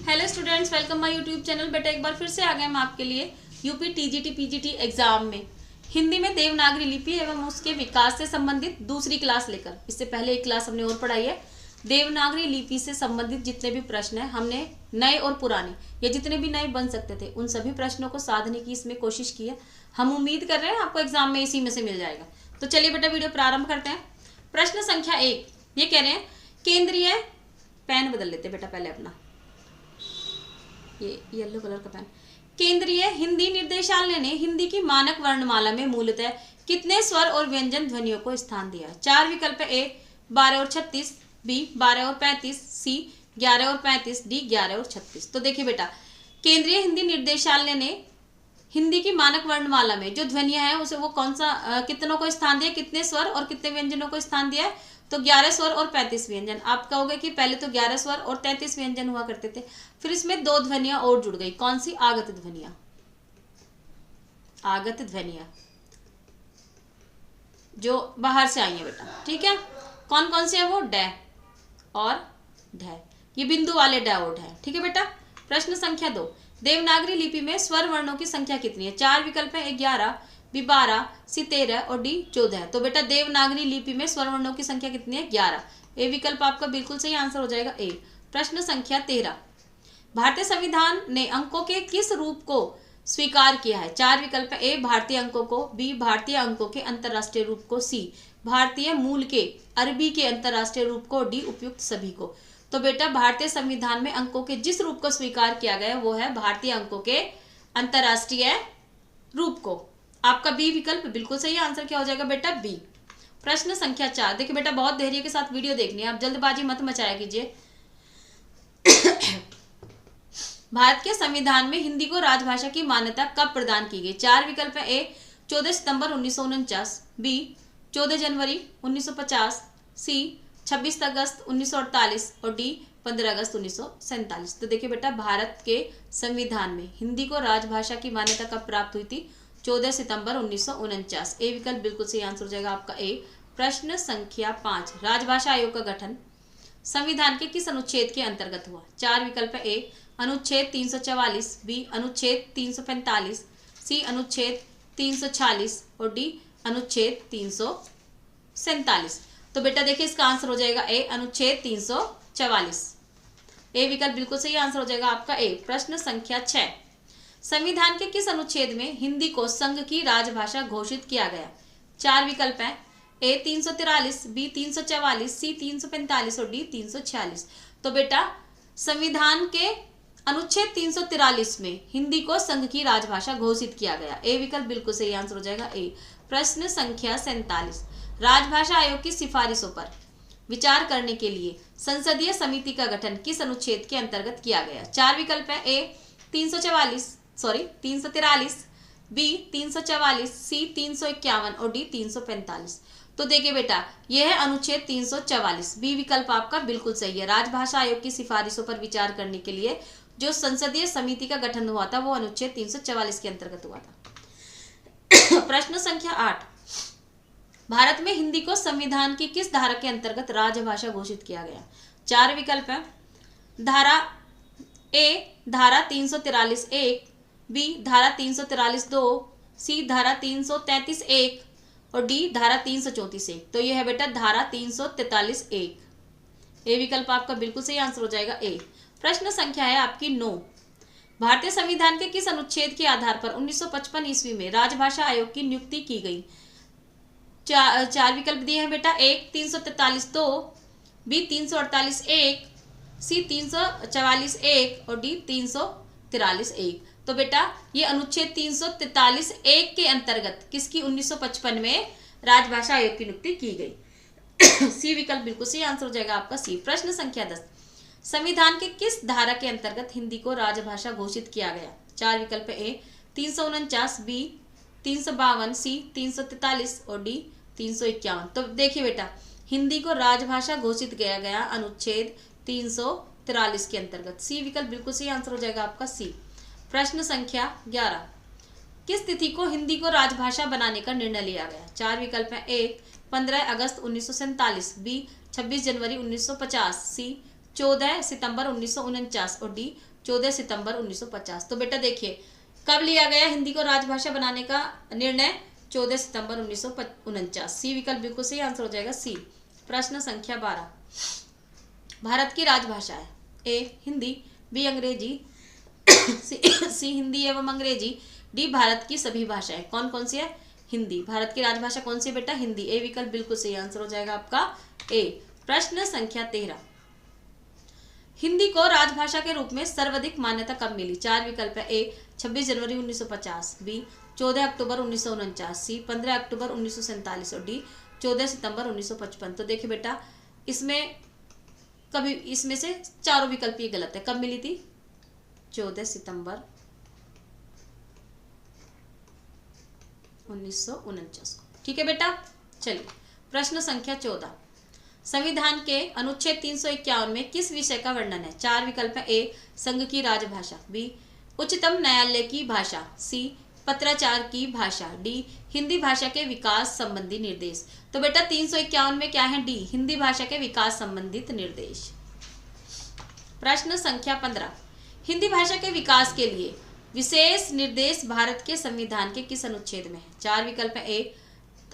Hello students, welcome my YouTube channel. बेटा एक बार फिर से आ गए हम आपके लिए यूपी टीजीटी पीजीटी एग्जाम में हिंदी में देवनागरी लिपि एवं उसके विकास से संबंधित दूसरी क्लास लेकर। इससे पहले एक क्लास हमने और पढ़ाई है। देवनागरी लिपि से संबंधित जितने भी प्रश्न हैं हमने नए और पुराने या जितने भी नए बन सकते थे उन सभी प्रश्नों को साधने की इसमें कोशिश की है। हम उम्मीद कर रहे हैं आपको एग्जाम में इसी में से मिल जाएगा। तो चलिए बेटा वीडियो प्रारंभ करते हैं। प्रश्न संख्या 1 ये कह रहे हैं केंद्रीय, पेन बदल लेते बेटा पहले अपना, ये येलो कलर का पेन। केंद्रीय हिंदी निर्देशालय ने हिंदी की मानक वर्णमाला में मूलतः कितने स्वर और व्यंजन ध्वनियों को स्थान दिया? 4 विकल्प है। ए 12 और 36, बी 12 और 35, सी 11 और 35, डी 11 और 36। तो देखिए बेटा, केंद्रीय हिंदी निर्देशालय ने हिंदी की मानक वर्णमाला में जो ध्वनियां हैं उसे वो कौन सा कितनों को स्थान दिया, कितने स्वर और कितने व्यंजनों को स्थान दिया है? तो 11 स्वर और 35 व्यंजन। आप कहोगे कि पहले तो 11 स्वर और 33 व्यंजन हुआ करते थे, फिर इसमें 2 ध्वनियां और जुड़ गई। कौन सी? आगत ध्वनियां। आगत ध्वनियां जो बाहर से आई है बेटा, ठीक है। कौन कौन सी है वो? डै और ढै, ये बिंदु वाले डै और ढै, ठीक है बेटा। प्रश्न संख्या 2 देवनागरी लिपि में स्वर वर्णों की संख्या कितनी है? 4 विकल्प है। 11, बी 12, सी 13 और डी 14 है। तो बेटा देवनागरी लिपि में स्वर वर्णों की संख्या कितनी है? 11। ए विकल्प आपका बिल्कुल सही आंसर हो जाएगा ए। प्रश्न संख्या 13 भारतीय संविधान ने अंकों के किस रूप को स्वीकार किया है? 4 विकल्प है। ए भारतीय अंकों को, बी भारतीय अंकों के अंतरराष्ट्रीय रूप को, सी भारतीय मूल के अरबी के अंतरराष्ट्रीय रूप को, डी उपयुक्त सभी को। तो बेटा भारतीय संविधान में अंकों के जिस रूप को स्वीकार किया गया वो है भारतीय अंकों के अंतरराष्ट्रीय रूप को। आपका बी विकल्प बिल्कुल सही आंसर क्या हो जाएगा बेटा? बी। प्रश्न संख्या 4 देखिए बेटा, बहुत धैर्य के साथ वीडियो देखनी है, आप जल्दबाजी मत मचाया कीजिए। भारत के संविधान में हिंदी को राजभाषा की मान्यता कब प्रदान की गई? 4 विकल्प है। ए 14 सितंबर 1949, बी 14 जनवरी 1950, सी 26 अगस्त 1948 और डी 15 अगस्त 1947। तो देखिए बेटा, भारत के संविधान में हिंदी को राजभाषा की मान्यता कब प्राप्त हुई थी? 14 सितंबर 1949। ए विकल्प बिल्कुल सही आंसर हो जाएगा आपका ए। प्रश्न संख्या 5 राजभाषा आयोग का गठन संविधान के किस अनुच्छेद के अंतर्गत हुआ? 4 विकल्प है। ए अनुच्छेद 344, बी अनुच्छेद 345, सी अनुच्छेद 346 और डी अनुच्छेद 347। तो बेटा देखिए इसका आंसर हो जाएगा ए अनुच्छेद 344। ए विकल्प बिल्कुल सही आंसर हो जाएगा आपका ए। प्रश्न संख्या 6 संविधान के किस अनुच्छेद में हिंदी को संघ की राजभाषा घोषित किया गया? 4 विकल्प है। ए 343, बी 344, सी 345 और डी 346। तो बेटा संविधान के अनुच्छेद 343 में हिंदी को संघ की राजभाषा घोषित किया गया। ए विकल्प बिल्कुल सही आंसर हो जाएगा ए। प्रश्न संख्या 47 राजभाषा आयोग की सिफारिशों पर विचार करने के लिए संसदीय समिति का गठन किस अनुच्छेद के अंतर्गत किया गया? 4 विकल्प है। ए 343, बी 344, सी 351 और डी 345। तो देखिए बेटा यह है अनुच्छेद 344। बी विकल्प आपका बिल्कुल सही है। राजभाषा आयोग की सिफारिशों पर विचार करने के लिए जो संसदीय समिति का गठन हुआ था वो अनुच्छेद 344 के अंतर्गत हुआ था। प्रश्न संख्या 8 भारत में हिंदी को संविधान की किस धारा के अंतर्गत राजभाषा घोषित किया गया? 4 विकल्प है। धारा ए धारा 343(1), बी धारा 343(2), सी धारा 333(1) और डी धारा 334(1). तो यह है बेटा धारा 343(1). ए विकल्प आपका बिल्कुल सही आंसर हो जाएगा ए। प्रश्न संख्या है आपकी 9 भारतीय संविधान के किस अनुच्छेद के आधार पर 1955 ईस्वी में राजभाषा आयोग की नियुक्ति की गई? 4 विकल्प दिए हैं बेटा। एक 343(2), बी 348(1), सी 344(1) और डी 343(1). तो बेटा ये अनुच्छेद 343(1) के अंतर्गत किसकी 1955 में राजभाषा आयोग की नियुक्ति की गई। सी विकल्प बिल्कुल सही आंसर हो जाएगा आपका सी। प्रश्न संख्या 10 संविधान के किस धारा के अंतर्गत हिंदी को राजभाषा घोषित किया गया? 4 विकल्प ए 349, बी 352, सी 343 और डी 351। तो देखिए बेटा हिंदी को राजभाषा घोषित किया गया अनुच्छेद 343 के अंतर्गत। सी विकल्प बिल्कुल सही आंसर हो जाएगा आपका सी। प्रश्न संख्या 11 किस तिथि को हिंदी को राजभाषा बनाने का निर्णय लिया गया? 4 विकल्प है। ए 15 अगस्त 1947, बी 26 जनवरी 1950, सी 14 सितंबर 1949 और डी 14 सितंबर 1950। तो बेटा देखिए कब लिया गया हिंदी को राजभाषा बनाने का निर्णय? 14 सितंबर 1949। सी विकल्प बिल्कुल सही आंसर हो जाएगा सी। प्रश्न संख्या 12, भारत की राजभाषा है ए हिंदी, बी अंग्रेजी, सी हिंदी एवं अंग्रेजी, डी भारत की सभी भाषाएं। कौन कौन सी है? हिंदी। भारत की राजभाषा कौन सी है बेटा? हिंदी। ए विकल्प बिल्कुल सही आंसर हो जाएगा आपका ए। प्रश्न संख्या 13, हिंदी को राजभाषा के रूप में सर्वाधिक मान्यता कब मिली? 4 विकल्प है। ए 26 जनवरी 1950, बी 14 अक्टूबर 1949, सी 15 अक्टूबर 1947 और डी 14 सितंबर 1955। तो देखिए बेटा इसमें से चारों विकल्प ये गलत है। कब मिली थी? 14 सितंबर 1949 को। ठीक है बेटा। चलिए प्रश्न संख्या 14, संविधान के अनुच्छेद 351 में किस विषय का वर्णन है? 4 विकल्प है। ए संघ की राजभाषा, बी उच्चतम न्यायालय की भाषा, सी पत्राचार की भाषा, डी हिंदी भाषा के विकास संबंधी निर्देश। तो बेटा 351 में क्या है? डी हिंदी भाषा के विकास संबंधित निर्देश। प्रश्न संख्या 15, हिंदी भाषा के विकास के लिए विशेष निर्देश भारत के संविधान के किस अनुच्छेद में है? 4 विकल्प है। ए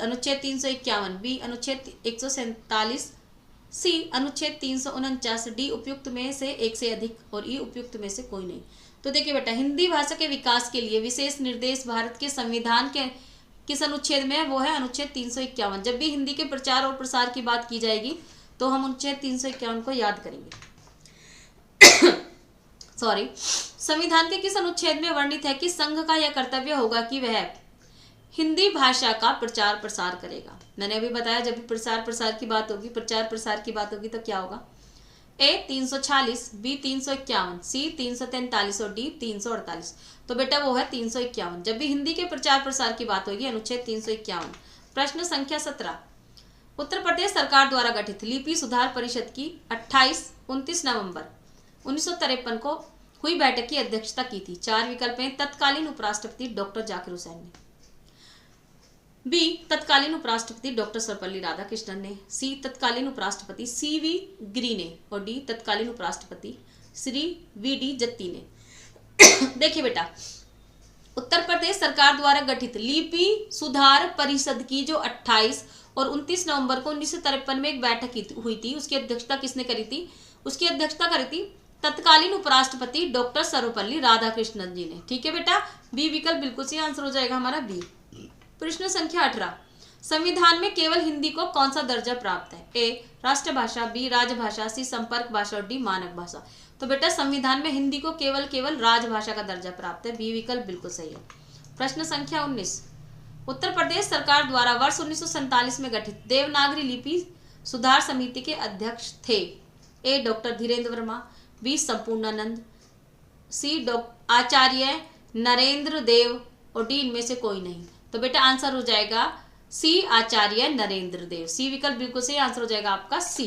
अनुच्छेद 351, बी अनुच्छेद 147, सी अनुच्छेद 349, डी उपयुक्त में से एक से अधिक और ई उपयुक्त में से कोई नहीं। तो देखिए बेटा हिंदी भाषा के विकास के लिए विशेष निर्देश भारत के संविधान के किस अनुच्छेद में है? वो है अनुच्छेद 351। जब भी हिंदी के प्रचार और प्रसार की बात की जाएगी तो हम अनुच्छेद 351 को याद करेंगे। सॉरी, संविधान के किस अनुच्छेद में वर्णित है कि संघ का यह कर्तव्य होगा कि वह हिंदी भाषा का प्रचार प्रसार करेगा? मैंने अभी बताया जब भी प्रचार प्रसार की बात होगी, प्रचार प्रसार की बात होगी तो क्या होगा? ए 346, बी 351, सी 343 और डी 348। तो बेटा वो है 351। जब भी हिंदी के प्रचार प्रसार की बात होगी अनुच्छेद 351। प्रश्न संख्या 17, उत्तर प्रदेश सरकार द्वारा गठित लिपि सुधार परिषद की 29 नवंबर 1953 को हुई बैठक की अध्यक्षता की थी। 4 विकल्प हैं। तत्कालीन उपराष्ट्रपति डॉक्टर जाकिर हुसैन ने, बी तत्कालीन उपराष्ट्रपति डॉक्टर सर्वपल्ली राधाकृष्णन ने, सी तत्कालीन उपराष्ट्रपति सीवी गिरी ने और डी तत्कालीन उपराष्ट्रपति श्री वी.डी. जत्ती ने। देखिए बेटा उत्तर प्रदेश सरकार द्वारा गठित लिपि सुधार परिषद की जो 28 और 29 नवंबर को 1953 में एक बैठक हुई थी, उसकी अध्यक्षता किसने करी थी? उसकी अध्यक्षता करी थी तत्कालीन उपराष्ट्रपति डॉक्टर सर्वपल्ली राधाकृष्णन जी ने। ठीक है बेटा, बी विकल्प बिल्कुल सही आंसर हो जाएगा हमारा बी। प्रश्न संख्या 18, संविधान में केवल हिंदी को कौन सा दर्जा प्राप्त है? ए राष्ट्रभाषा, बी राजभाषा, सी संपर्क भाषा और डी मानक भाषा। तो बेटा संविधान में हिंदी को केवल राजभाषा का दर्जा प्राप्त है। बी विकल्प बिल्कुल सही है। प्रश्न संख्या 19, उत्तर प्रदेश सरकार द्वारा वर्ष 1947 में गठित देवनागरी लिपि सुधार समिति के अध्यक्ष थे? ए डॉक्टर धीरेन्द्र वर्मा, बी संपूर्णानंद, सी आचार्य नरेंद्र देव और डी इनमें से कोई नहीं। तो बेटा आंसर हो जाएगा सी आचार्य नरेंद्र देव। सी विकल्प बिल्कुल सही आंसर हो जाएगा आपका सी।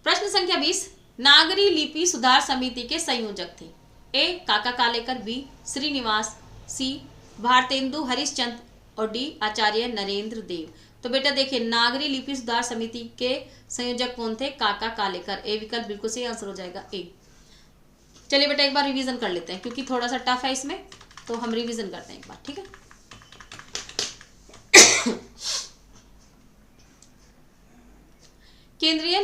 प्रश्न संख्या 20, नागरी लिपि सुधार समिति के संयोजक थे? ए काका कालेकर, बी श्रीनिवास, सी भारतेंदु हरिश्चंद्र और डी आचार्य नरेंद्र देव। तो बेटा देखिए नागरी लिपि सुधार समिति के संयोजक कौन थे? काका कालेकर। ए विकल्प बिल्कुल सही आंसर हो जाएगा ए। चलिए बेटा एक बार रिवीजन कर लेते हैं क्योंकि थोड़ा सा टफ है इसमें, तो हम रिवीजन करते हैं एक बार। ठीक है, केंद्रीय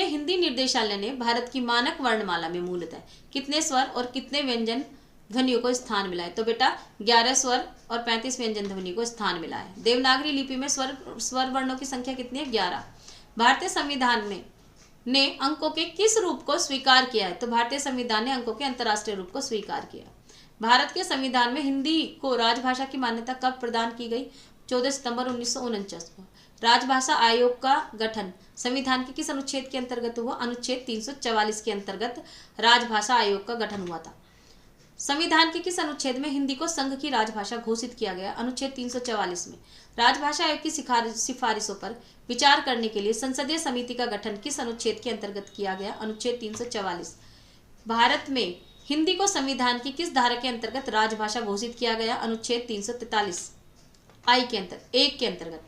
हिंदी निर्देशालय ने भारत की मानक वर्णमाला में मूलतः कितने स्वर और कितने व्यंजन ध्वनियों को स्थान मिला है? तो बेटा 11 स्वर और 35 व्यंजन ध्वनि को स्थान मिला है। देवनागरी लिपि में स्वर वर्णों की संख्या कितनी है? 11। भारतीय संविधान में ने अंकों के किस रूप को स्वीकार किया है? तो भारतीय संविधान ने अंकों के अंतर्राष्ट्रीय रूप को स्वीकार किया। भारत के संविधान में हिंदी को राजभाषा की मान्यता कब प्रदान की गई? 14 सितंबर 1949 को। राजभाषा आयोग का गठन संविधान के किस अनुच्छेद के अंतर्गत हुआ? अनुच्छेद 344 के अंतर्गत राजभाषा आयोग का गठन हुआ था। संविधान के किस अनुच्छेद में हिंदी को संघ की राजभाषा घोषित किया गया? अनुच्छेद 344 में। राजभाषा आयोग की सिफारिशों पर विचार करने के लिए संसदीय समिति का गठन किस अनुच्छेद के अंतर्गत किया गया? अनुच्छेद 344। भारत में हिंदी को संविधान की किस धारा के अंतर्गत राजभाषा घोषित किया गया? अनुच्छेद 343 आई के अंतर्गत 1 के अंतर्गत।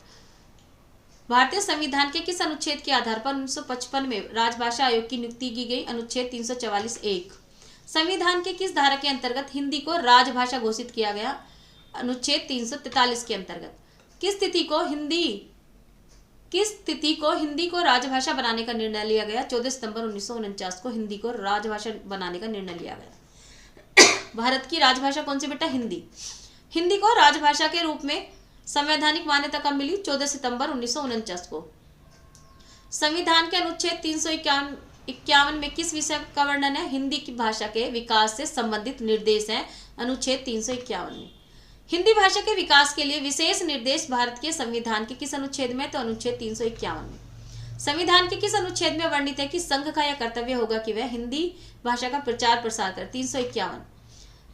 भारतीय संविधान के किस अनुच्छेद के आधार पर 1955 में राजभाषा आयोग की नियुक्ति की गई? अनुच्छेद 344(1). संविधान के किस धारा के अंतर्गत हिंदी को राजभाषा घोषित किया गया? अनुच्छेद 343 के अंतर्गत। किस तिथि को हिंदी को राजभाषा बनाने का निर्णय लिया गया? 14 सितंबर 1949 को हिंदी को राजभाषा बनाने का निर्णय लिया गया। भारत की राजभाषा कौन सी बेटा? हिंदी। हिंदी को राजभाषा के रूप में संवैधानिक मान्यता कब मिली? 14 सितंबर 1949 को। संविधान के अनुच्छेद 351 में किस विषय का वर्णन है? हिंदी की भाषा के विकास से संबंधित निर्देश हैं अनुच्छेद 351 में। हिंदी भाषा के विकास के लिए विशेष निर्देश भारत के संविधान के किस अनुच्छेद में? तो अनुच्छेद 351 में। संविधान के किस अनुच्छेद में वर्णित है कि संघ का यह कर्तव्य होगा कि वह हिंदी भाषा का प्रचार प्रसार करे? 351।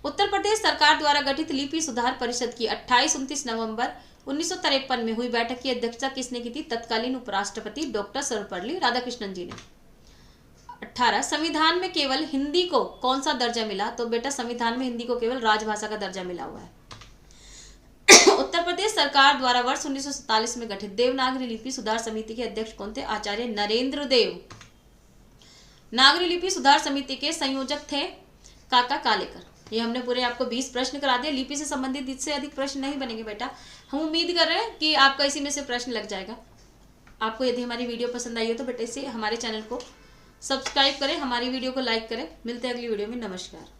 उत्तर प्रदेश सरकार द्वारा गठित लिपि सुधार परिषद की 28-29 नवंबर 1953 में हुई बैठक की अध्यक्षता किसने की थी? तत्कालीन उपराष्ट्रपति डॉक्टर सर्वपल्ली राधाकृष्णन जी ने। 18 संविधान में केवल हिंदी को कौन सा दर्जा मिला? तो बेटा संविधान में हिंदी को केवल राजभाषा का दर्जा मिला हुआ है। उत्तर प्रदेश सरकार द्वारा वर्ष 1947 में गठित देवनागरी लिपि सुधार समिति के अध्यक्ष कौन थे? आचार्य नरेंद्र देव। नागरी लिपि सुधार समिति के संयोजक थे काका कालेकर। ये हमने पूरे आपको 20 प्रश्न करा दिए। लिपि से संबंधित इससे अधिक प्रश्न नहीं बनेंगे बेटा। हम उम्मीद कर रहे हैं कि आपका इसी में से प्रश्न लग जाएगा। आपको यदि हमारी वीडियो पसंद आई हो तो बेटा इसे हमारे चैनल को सब्सक्राइब करें, हमारी वीडियो को लाइक करें। मिलते हैं अगली वीडियो में। नमस्कार।